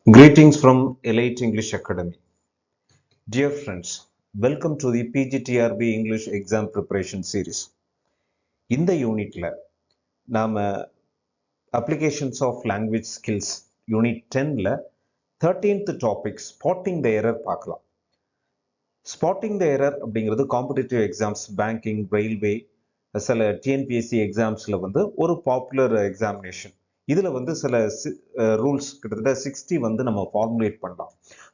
Greetings from Elite English Academy. Dear friends, welcome to the PGTRB English Exam Preparation Series. இந்த யூனிட்ல நாம Applications of Language Skills Unit 10ல 13th topic Spotting the Error பார்க்கலாம். Spotting the Error அப்படிங்கிறது competitive exams, banking, railway, சில TNPSC எக்ஸாம்ஸ்ல வந்து ஒரு popular examination. இதுல வந்து சில ரூல்ஸ் கிட்டத்தட்ட 60 வந்து நம்ம ஃபார்முலேட் பண்ணலாம்.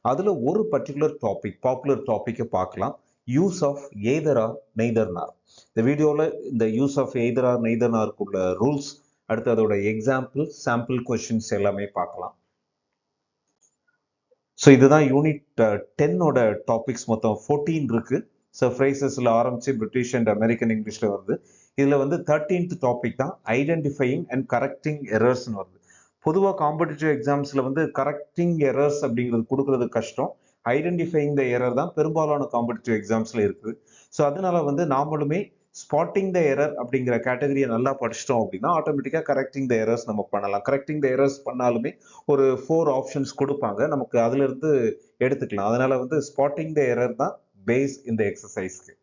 அதுல ஒரு பர்டிகுலர் டாபிக், பாப்புலர் டாபிக்கை பார்க்கலாம். Use of either or neither nor. இந்த வீடியோல இந்த use of either or neither நார்க்குள்ள ரூல்ஸ், அடுத்து அதோட எக்ஸாம்பிள், சாம்பிள் கொஸ்டின்ஸ் எல்லாமே பார்க்கலாம். ஸோ இதுதான் யூனிட் 10ஓட டாபிக்ஸ். மொத்தம் 14 இருக்கு. ஸோ ஃப்ரேசஸ்ல ஆரம்பிச்சு பிரிட்டிஷ் அண்ட் அமெரிக்கன் இங்கிலீஷ்ல வருது. இதுல வந்து 13th டாபிக் தான் ஐடென்டிஃபையிங் அண்ட் கரெக்டிங் எரர்ஸ்னு வருது. பொதுவாக காம்படிட்டிவ் எக்ஸாம்ஸ்ல வந்து கரெக்டிங் எரர்ஸ் அப்படிங்கிறது கொடுக்கறது கஷ்டம். ஐடென்டிஃபையிங் த எரர் தான் பெரும்பாலான காம்படிட்டிவ் எக்ஸாம்ஸ்ல இருக்குது. ஸோ அதனால வந்து நாமளுமே ஸ்பாட்டிங் த எரர் அப்படிங்கிற கேட்டகரியை நல்லா படிச்சிட்டோம் அப்படின்னா ஆட்டோமேட்டிக்காக கரெக்டிங் த எரர்ஸ் நம்ம பண்ணலாம். கரெக்டிங் த எரர்ஸ் பண்ணாலுமே ஒரு 4 ஆப்ஷன்ஸ் கொடுப்பாங்க, நமக்கு அதுல இருந்து எடுத்துக்கலாம். அதனால வந்து ஸ்பாட்டிங் த எரர் தான் பேஸ் இந்த எக்ஸசைஸ்க்கு.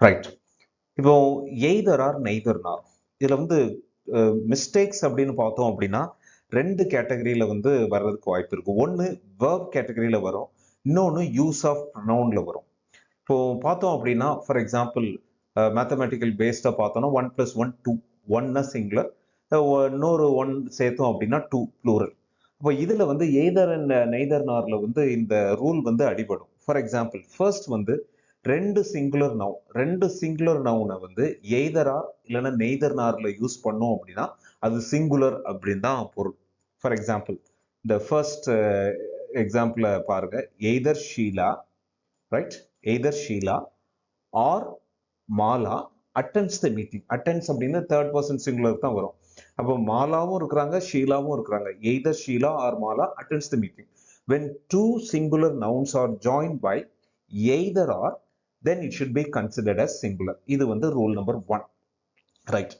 ரைட், இப்போ எய்தர் ஆர் நெய்தர் நார், இதுல வந்து மிஸ்டேக்ஸ் அப்படின்னு பார்த்தோம் அப்படின்னா 2 கேட்டகரியில வந்து வர்றதுக்கு வாய்ப்பு இருக்கு. ஒன்று வேர்ப் கேட்டகரியில வரும், இன்னொன்று யூஸ் ஆஃப் ப்ரொனவுன்ல வரும். இப்போ பார்த்தோம் அப்படின்னா ஃபார் எக்ஸாம்பிள் மேத்தமெட்டிக்கல் பேஸ்டா பார்த்தோம்னா 1 + 1 2, 1 சிங்குலர், இன்னொரு 1 சேர்த்தோம் அப்படின்னா 2 ப்ளூரல். அப்போ இதுல வந்து எய்தர் அண்ட் நெய்தர் நார்ல வந்து இந்த ரூல் வந்து அடிபடும். ஃபார் எக்ஸாம்பிள் ஃபர்ஸ்ட் வந்து ரெண்டு சிங்குலர் நவுனை வந்து எய்தரா இல்லைன்னா நெய்தர் நார்ல யூஸ் பண்ணோம் அப்படின்னா அது சிங்குலர் அப்படின்னு தான் பொருள். ஃபார் எக்ஸாம்பிள் இந்த ஃபர்ஸ்ட் எக்ஸாம்பிள பாருங்க, either Sheela, right, either Sheela or Mala attends the meeting. Attends அப்படின்னு தேர்ட் பர்சன் சிங்குலர் தான் வரும். அப்போ மாலாவும் இருக்கிறாங்க, ஷீலாவும் இருக்கிறாங்க. Either Sheela or Mala attends the meeting. when two singular nouns are joined by either or, then it should be considered as singular. இது வந்து ரூல் நம்பர் 1. ரைட்,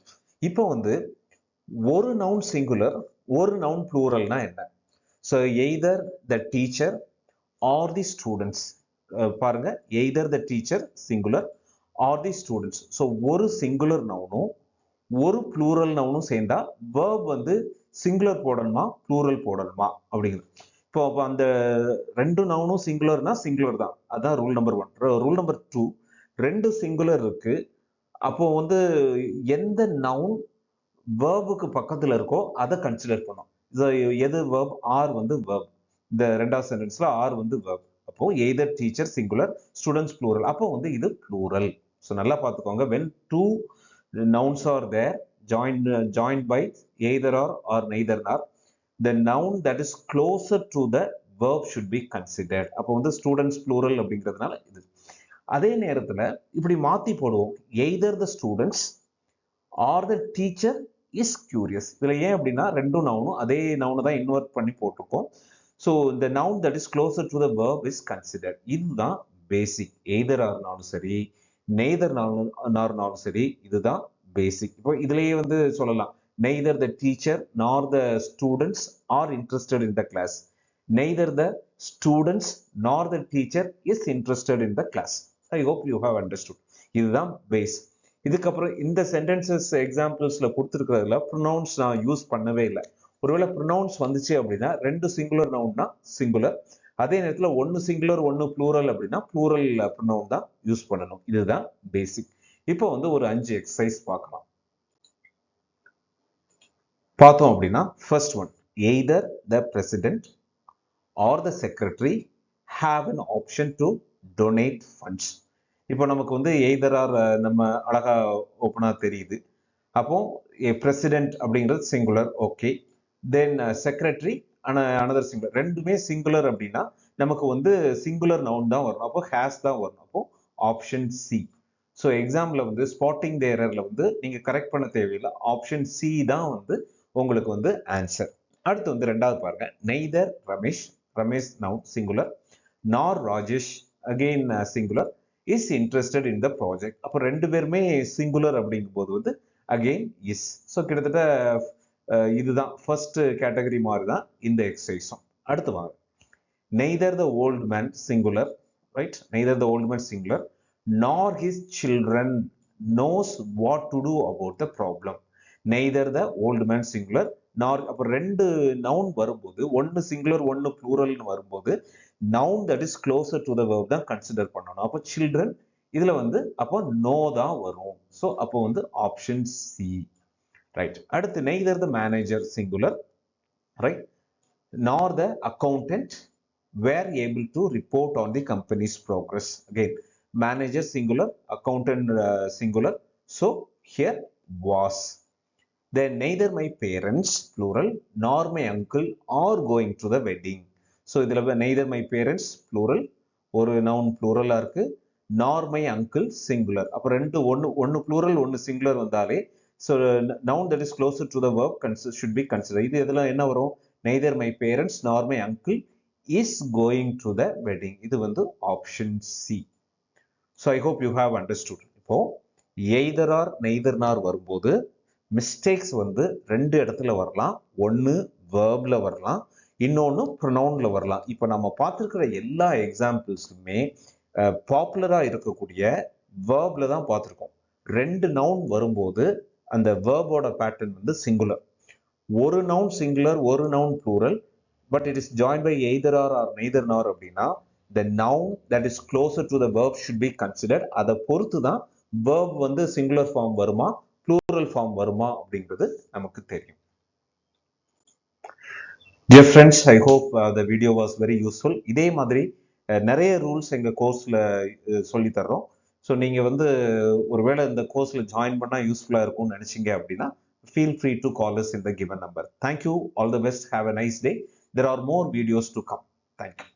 இப்போ வந்து ஒரு நவுன் சிங்குலர், ஒரு நவுன் ப்ளூரல்னா என்ன? So either the teacher or the students. பாருங்க, either the teacher singular or the students. So ஒரு சிங்குலர் நவுனும் ஒரு ப்ளூரல் நவுனும் சேர்ந்தா வேர்ப் வந்து சிங்குலர் போடணுமா ப்ளூரல் போடணுமா அப்படிங்கிறது. இப்போ அந்த 2 நவுனும் சிங்குலர்னா சிங்குலர் தான், அதான் rule number 1. Rule number 2, 2 singular இருக்கு, அப்போ வந்து எந்த நவுன் வேர்புக்கு பக்கத்துல இருக்கோ அதை கன்சிடர் பண்ணும். எது வேர்ப்? ஆர் வந்து வேர்ப். இந்த ரெண்டாவது சென்டென்ஸ்ல ஆர் வந்து வேர்ப். அப்போ either teacher singular, students plural, அப்போ வந்து இது ப்ளூரல். ஸோ நல்லா பார்த்துக்கோங்க, when two nouns are there joined by either or neither nor, the noun that is closer to the verb should be considered. அப்போ வந்து students plural அப்படிங்கிறதுனால இது. அதே நேரத்துல இப்படி மாத்தி போடுவோம், either the students or the teacher is curious. இதுல ஏன் அப்படின்னா ரெண்டும் நவுனும் அதே நவுனை தான் இன்வெர்ட் பண்ணி போட்டிருக்கோம். So the noun that is closer to the verb is considered. இதுதான் பேசிக். எய்தர் ஆர்னாலும் சரி, நெய்தர் நார்னாலும் சரி, இதுதான் பேசிக். இப்போ இதுலயே வந்து சொல்லலாம், neither the teacher nor the students are interested in the class. Neither the students nor the teacher is interested in the class. I hope you have understood. இதுதான் base. இதுக்கப்புறம் இந்த சென்டென்சஸ் எக்ஸாம்பிள்ஸ்ல கொடுத்துருக்கிறதுல ப்ரொனவுன்ஸ் நான் யூஸ் பண்ணவே இல்லை. ஒருவேளை pronounce வந்துச்சு அப்படின்னா 2 singular நவுன்னா singular, அதே நேரத்துல 1 சிங்குலர் 1 ப்ளூரல் அப்படின்னா ப்ளூரல் ப்ரொனவுன் தான் யூஸ் பண்ணணும். இதுதான் பேசிக். இப்போ வந்து ஒரு 5 எக்ஸசைஸ் பார்க்கலாம். பார்த்தோம் அப்படின்னா first one, either the president R the secretary have an option to donate funds. இப்போ நமக்கு வந்து எய்தர் ஆர் நம்ம அழகா ஓப்பனா தெரியுது. அப்போ பிரசிடென்ட் அப்படிங்கிறது சிங்குலர், ஓகே. தென் செக்ரட்டரி அனதர் சிங்குலர், ரெண்டுமே சிங்குலர் அப்படின்னா நமக்கு வந்து சிங்குலர் நவுன் தான் வரணும், அப்போ ஹேஸ் தான் வரணும். அப்போ ஆப்ஷன் சி. ஸோ எக்ஸாம்ல வந்து ஸ்பாட்டிங் த எரர்ல வந்து நீங்க கரெக்ட் பண்ண தேவையில்லை, ஆப்ஷன் சி தான் வந்து உங்களுக்கு வந்து ஆன்சர். அடுத்து வந்து ரெண்டாவது பாருங்க, neither Ramesh, Ramesh noun singular, nor Rajesh again singular, is interested in the project. அப்போ ரெண்டு பேருமே சிங்குலர் அப்படிங்கும் போது வந்து அகெயின் இஸ். ஸோ கிட்டத்தட்ட இதுதான் ஃபர்ஸ்ட் கேட்டகரி மாதிரி தான் இந்த எக்ஸசைஸும். அடுத்து வாங்க. neither the old man singular, right, neither the old man singular nor his children knows what to do about the problem. neither the old man singular nor, அப்ப ரெண்டு noun வரும்போது ஒன்னு சிங்குலர் ஒன்னு ப்ளூரல்னு வரும்போது noun that is closer to the verb தான் consider பண்ணணும். அப்போ சில்ட்ரன் இதுல வந்து அப்போ நோ தான் வரும். ஸோ அப்போ வந்து ஆப்ஷன் சி, ரைட். அடுத்து neither the manager singular, right, nor the accountant were able to report on the company's progress. Again, manager singular, accountant singular. So here was. Then neither my parents plural nor my uncle are going to the wedding. So இதுல neither my parents plural, ஒரு noun plural இருக்கு, nor my uncle singular. அப்ப ரெண்டு ஒன்னு plural ஒன்னு singular வந்தாலே so noun that is closer to the verb should be considered. இது இதெல்லாம் என்ன வரும்? neither my parents nor my uncle is going to the wedding. இது வந்து option C. So I hope you have understood. இப்போ either or neither nor வரும்போது mistakes வந்து ரெண்டு இடத்துல வரலாம். ஒன்னு வேர்ப்ல வரலாம், இன்னொன்னு ப்ரொனவுன்ல வரலாம். இப்போ நம்ம பார்த்துருக்கிற எல்லா எக்ஸாம்பிள்ஸுமே பாப்புலரா இருக்கக்கூடிய வேர்ப்ல தான் பார்த்துருக்கோம். ரெண்டு நவுன் வரும்போது அந்த வேர்போட பேட்டர்ன் வந்து சிங்குலர். ஒரு நவுன் சிங்குலர் ஒரு noun plural, but it is joined by either or neither nor அப்படின்னா the noun that is closer to the verb should be considered. அதை பொறுத்து தான் verb வந்து சிங்குலர் ஃபார்ம் வருமா ப்ளூரல் ஃபார்ம் வருமா அப்படிங்கிறது நமக்கு தெரியும். Dear friends, I hope the video was very useful. இதே மாதிரி நிறைய ரூல்ஸ் எங்க கோர்ஸ்ல சொல்லி தர்றோம். ஸோ நீங்க வந்து ஒருவேளை இந்த கோர்ஸ்ல ஜாயின் பண்ணா யூஸ்ஃபுல்லா இருக்கும்னு நினைச்சீங்க அப்படின்னா feel free to call us in the given number. Thank you. All the best. Have a nice day. There are more videos to come. Thank you.